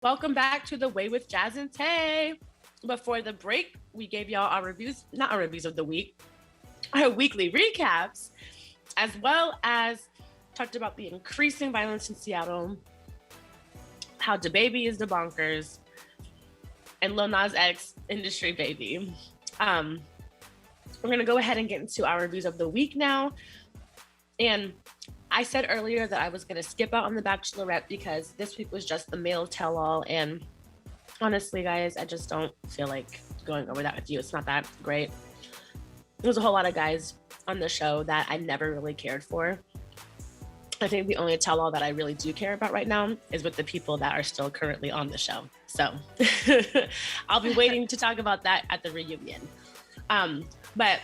Welcome back to The Way with Jazz and Tay. Before the break, we gave y'all our reviews, not our reviews of the week, our weekly recaps, as well as talked about the increasing violence in Seattle, how DaBaby is the bonkers, and Lil Nas X industry baby. We're going to go ahead and get into our reviews of the week now. And I said earlier that I was going to skip out on the Bachelorette because this week was just the male tell-all. And honestly, guys, I just don't feel like going over that with you. It's not that great. There's a whole lot of guys on the show that I never really cared for. I think the only tell-all that I really do care about right now is with the people that are still currently on the show. So I'll be waiting to talk about that at the reunion. But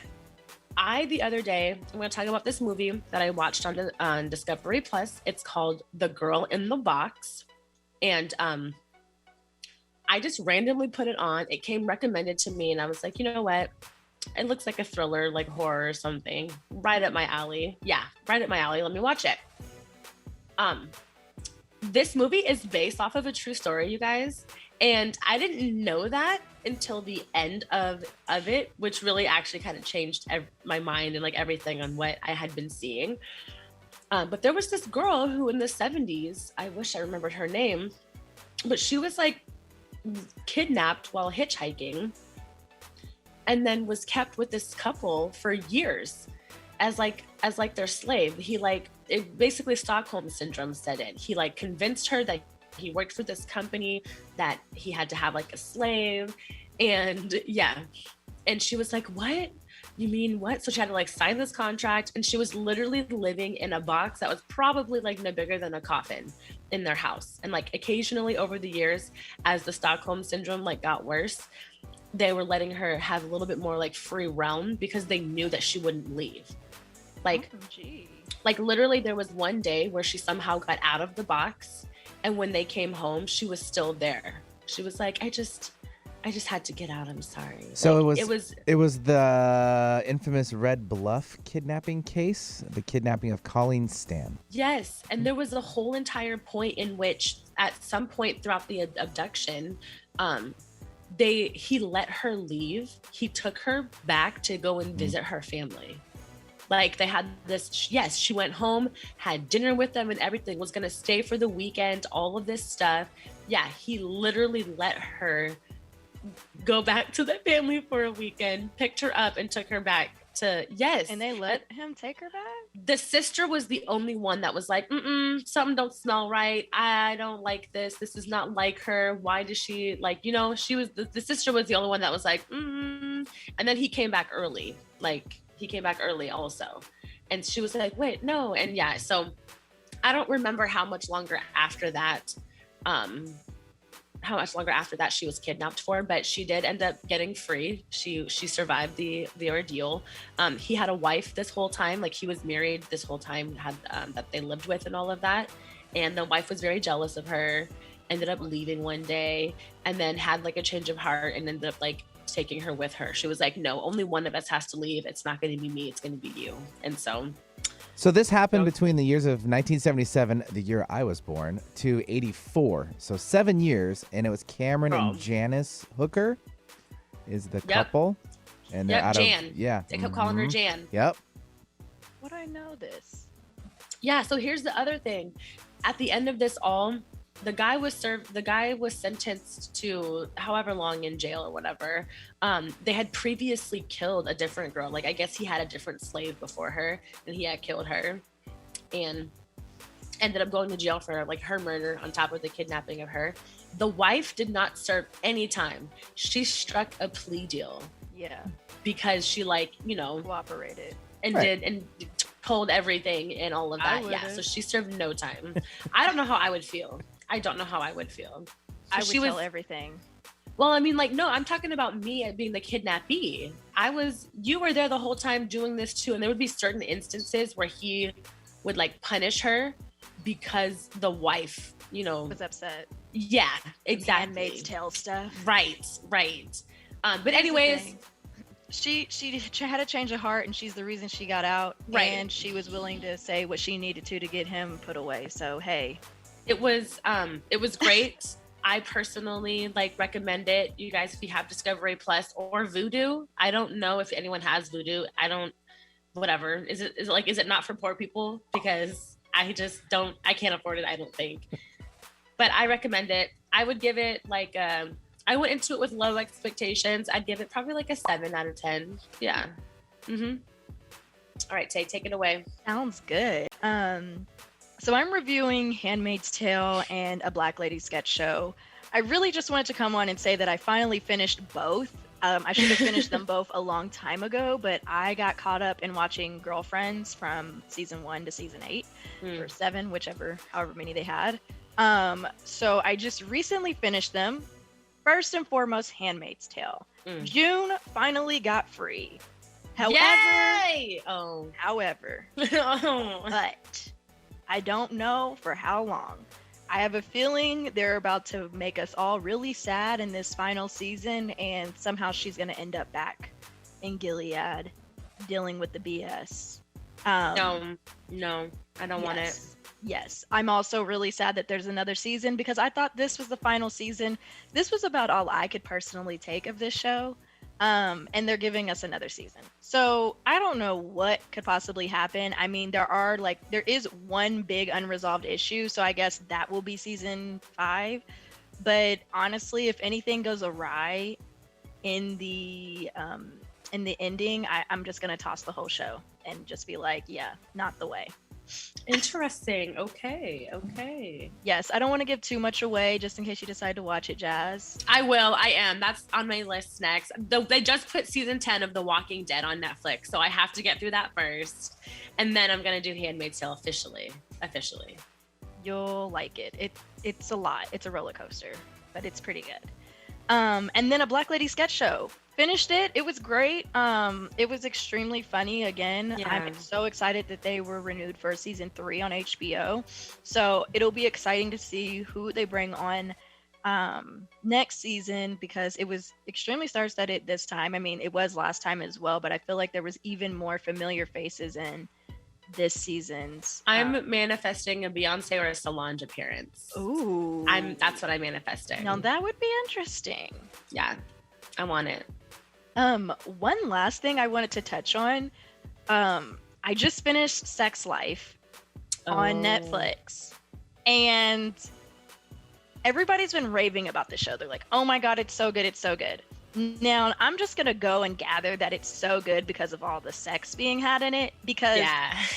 the other day, I'm going to talk about this movie that I watched on Discovery Plus. It's called The Girl in the Box. And I just randomly put it on. It came recommended to me, and I was like, you know what? It looks like a thriller, like horror or something. Right up my alley. Yeah, right up my alley. Let me watch it. This movie is based off of a true story, you guys. And I didn't know that until the end of it, which really actually kind of changed my mind and like everything on what I had been seeing. But there was this girl who in the 70s, I wish I remembered her name, but she was like kidnapped while hitchhiking and then was kept with this couple for years as their slave. It basically Stockholm syndrome set in. He like convinced her that he worked for this company, that he had to have like a slave. And yeah. And she was like, what? You mean what? So she had to like sign this contract, and she was literally living in a box that was probably like no bigger than a coffin in their house. And like occasionally over the years, as the Stockholm syndrome like got worse, they were letting her have a little bit more like free realm because they knew that she wouldn't leave. Like literally there was one day where she somehow got out of the box, and when they came home, she was still there. She was like, I just had to get out. I'm sorry. So like, it was the infamous Red Bluff kidnapping case, the kidnapping of Colleen Stam. Yes, and there was a whole entire point in which, at some point throughout the abduction, he let her leave. He took her back to go and visit her family. Like they had this, yes, she went home, had dinner with them and everything, was gonna stay for the weekend, all of this stuff. Yeah, he literally let her go back to the family for a weekend, picked her up and took her back to, yes. And they let him take her back? The sister was the only one that was like, something don't smell right. I don't like this. This is not like her. Why does she, like, you know, she was, the sister was the only one that was like, And then he came back early. He came back early also. And she was like, wait, no. And yeah, so I don't remember how much longer after that she was kidnapped for, but she did end up getting free. She survived the ordeal. He had a wife this whole time, like he was married this whole time, had that they lived with and all of that. And the wife was very jealous of her, ended up leaving one day, and then had like a change of heart and ended up like taking her with her. She was like, no, only one of us has to leave. It's not going to be me. It's going to be you. And so this happened between the years of 1977, the year I was born, to 84. So 7 years, and it was Cameron and Janice Hooker is the couple. And they're out Jan. of, yeah. They kept calling her Jan. Yep. Would I know this? Yeah, so here's the other thing. At the end of this all, the guy was sentenced to however long in jail or whatever. They had previously killed a different girl. Like, I guess he had a different slave before her, and he had killed her and ended up going to jail for like her murder on top of the kidnapping of her. The wife did not serve any time. She struck a plea deal. Yeah. Because she cooperated and did and told everything and all of that. Yeah. So she served no time. I don't know how I would feel. I would tell everything. Well, I mean, like, no, I'm talking about me being the kidnappee. You were there the whole time doing this too. And there would be certain instances where he would like punish her because the wife, was upset. Yeah, exactly. Handmaid's Tale stuff. Right. But anyways, she had a change of heart, and she's the reason she got out. Right. And she was willing to say what she needed to get him put away. So, hey. It was great. I personally like recommend it. You guys, if you have Discovery Plus or Vudu, I don't know if anyone has Vudu. I don't, whatever. Is it not for poor people? Because I can't afford it, I don't think. But I recommend it. I would give it like, I went into it with low expectations. I'd give it probably like a 7 out of 10. Yeah. Mm-hmm. All right, Tay, take it away. Sounds good. So I'm reviewing Handmaid's Tale and A Black Lady Sketch Show. I really just wanted to come on and say that I finally finished both. I should have finished them both a long time ago, but I got caught up in watching Girlfriends from season 1 to season 8 or 7, however many they had. So I just recently finished them. First and foremost, Handmaid's Tale. June finally got free. However, Yay! But I don't know for how long. I have a feeling they're about to make us all really sad in this final season, and somehow she's going to end up back in Gilead dealing with the BS. No, I don't want it. Yes. I'm also really sad that there's another season because I thought this was the final season. This was about all I could personally take of this show. And they're giving us another season. So I don't know what could possibly happen. I mean, there is one big unresolved issue. So I guess that will be season 5. But honestly, if anything goes awry in the ending, I'm just going to toss the whole show and just be like, yeah, not the way. Interesting. Okay. Yes, I don't want to give too much away just in case you decide to watch it, Jazz. I will. I am. That's on my list next. They just put season 10 of The Walking Dead on Netflix, so I have to get through that first. And then I'm going to do Handmaid's Tale officially. You'll like it. It's a lot. It's a roller coaster, but it's pretty good. And then A Black Lady Sketch Show. Finished it. It was great. It was extremely funny again. Yeah. I'm so excited that they were renewed for season 3 on HBO. So it'll be exciting to see who they bring on next season because it was extremely star-studded this time. I mean, it was last time as well, but I feel like there was even more familiar faces in this season's. I'm manifesting a Beyonce or a Solange appearance. Ooh. That's what I'm manifesting. Now that would be interesting. Yeah, I want it. One last thing I wanted to touch on. I just finished Sex Life on Netflix, and everybody's been raving about the show. They're like, "Oh my god, it's so good! It's so good!" Now I'm just gonna go and gather that it's so good because of all the sex being had in it. Because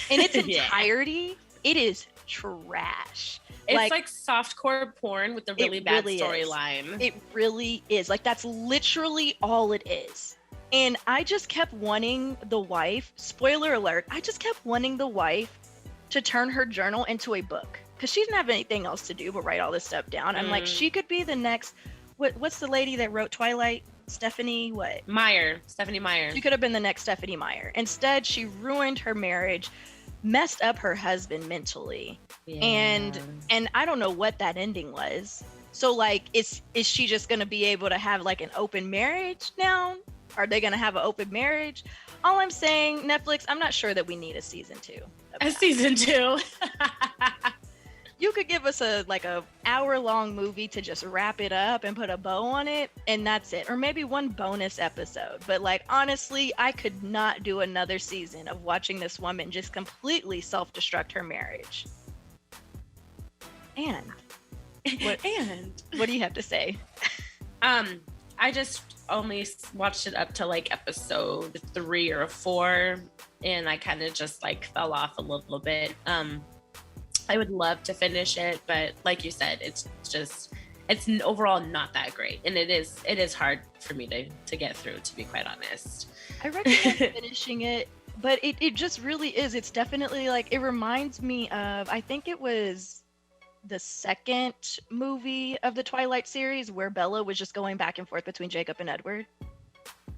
in its entirety, it is trash. It's like softcore porn with a really bad storyline. It really is. Like, that's literally all it is. And I just kept wanting the wife, spoiler alert, I just kept wanting the wife to turn her journal into a book. Because she didn't have anything else to do but write all this stuff down. I'm like, she could be the next, what's the lady that wrote Twilight? Stephenie Meyer. She could have been the next Stephenie Meyer. Instead, she ruined her marriage, messed up her husband mentally. Yeah. And I don't know what that ending was. So like, is she just gonna be able to have like an open marriage now? Are they gonna have an open marriage? All I'm saying, Netflix, I'm not sure that we need a season 2. Season 2. You could give us a hour-long movie to just wrap it up and put a bow on it, and that's it. Or maybe one bonus episode. But like, honestly, I could not do another season of watching this woman just completely self-destruct her marriage. And what do you have to say? I just only watched it up to like episode 3 or 4, and I kind of just like fell off a little bit. I would love to finish it, but like you said, it's overall not that great, and it is hard for me to get through, to be quite honest. I recommend finishing it, but it just really is. It's definitely like, it reminds me of, I think it was the second movie of the Twilight series where Bella was just going back and forth between Jacob and Edward.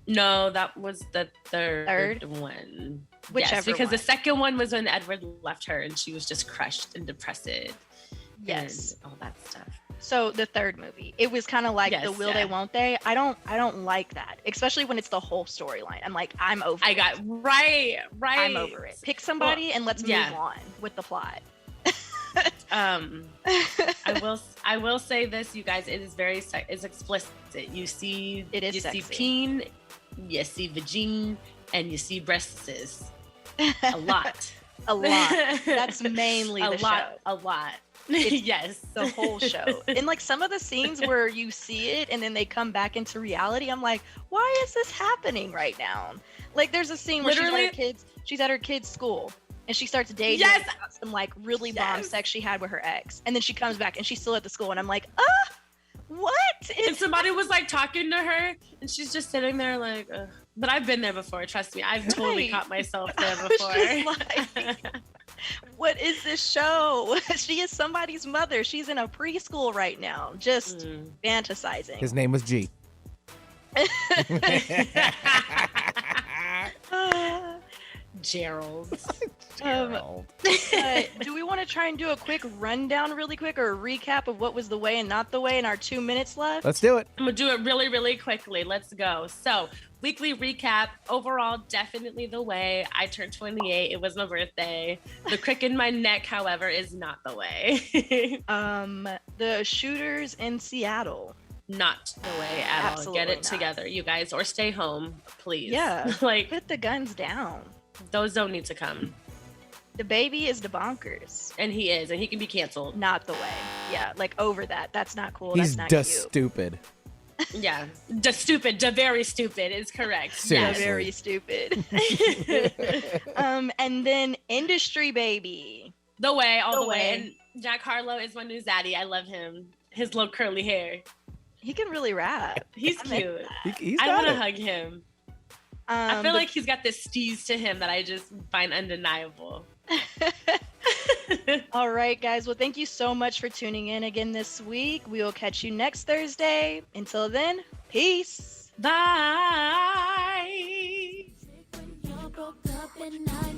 No, that was the third one. Whichever yes, because one. the second one was when Edward left her and she was just crushed and depressed. Yes. And all that stuff. So the third movie, it was kind of like the will they, won't they? I don't like that, especially when it's the whole storyline. I'm like, I'm over it. Right. I'm over it. Pick somebody and let's move on with the plot. I will say this, you guys. It is it's explicit. You see, It is you sexy. see peen, you see vagine, and you see breasts. A lot. A lot. That's mainly the show. A lot. It's Yes. the whole show. And like some of the scenes where you see it and then they come back into reality, I'm like, why is this happening right now? Like there's a scene where she's at her kid's school and she starts dating Yes! about some like really bomb Yes! sex she had with her ex. And then she comes back and she's still at the school and I'm like, what? And somebody was like talking to her and she's just sitting there like, ugh. But I've been there before, trust me. I've totally Right. caught myself there I was before. just like, what is this show? She is somebody's mother. She's in a preschool right now, just fantasizing. His name was G. Gerald. Gerald. Do we want to try and do a quick rundown really quick or a recap of what was the way and not the way in our 2 minutes left? Let's do it. I'm gonna do it really, really quickly. Let's go. So, weekly recap. Overall, definitely the way. I turned 28. It was my birthday. The crick in my neck, however, is not the way. The shooters in Seattle. Not the way at all. Absolutely Get it not. together, you guys, or stay home, please. Yeah. Like, Put the guns down. those don't need to come. DaBaby is the bonkers. And he is, and he can be canceled. Not the way. Yeah, like over that. That's not cool. He's That's not just cute. stupid. Yeah. Very stupid is correct. Seriously. Very stupid. And then Industry Baby. The way, all The the way. way. And Jack Harlow is my new zaddy. I love him. His little curly hair. He can really rap. He's I'm into cute. He's I got want to it. hug him. I feel like he's got this steez to him that I just find undeniable. All right, guys. Well, thank you so much for tuning in again this week. We will catch you next Thursday. Until then, peace. Bye. When you're broke up and I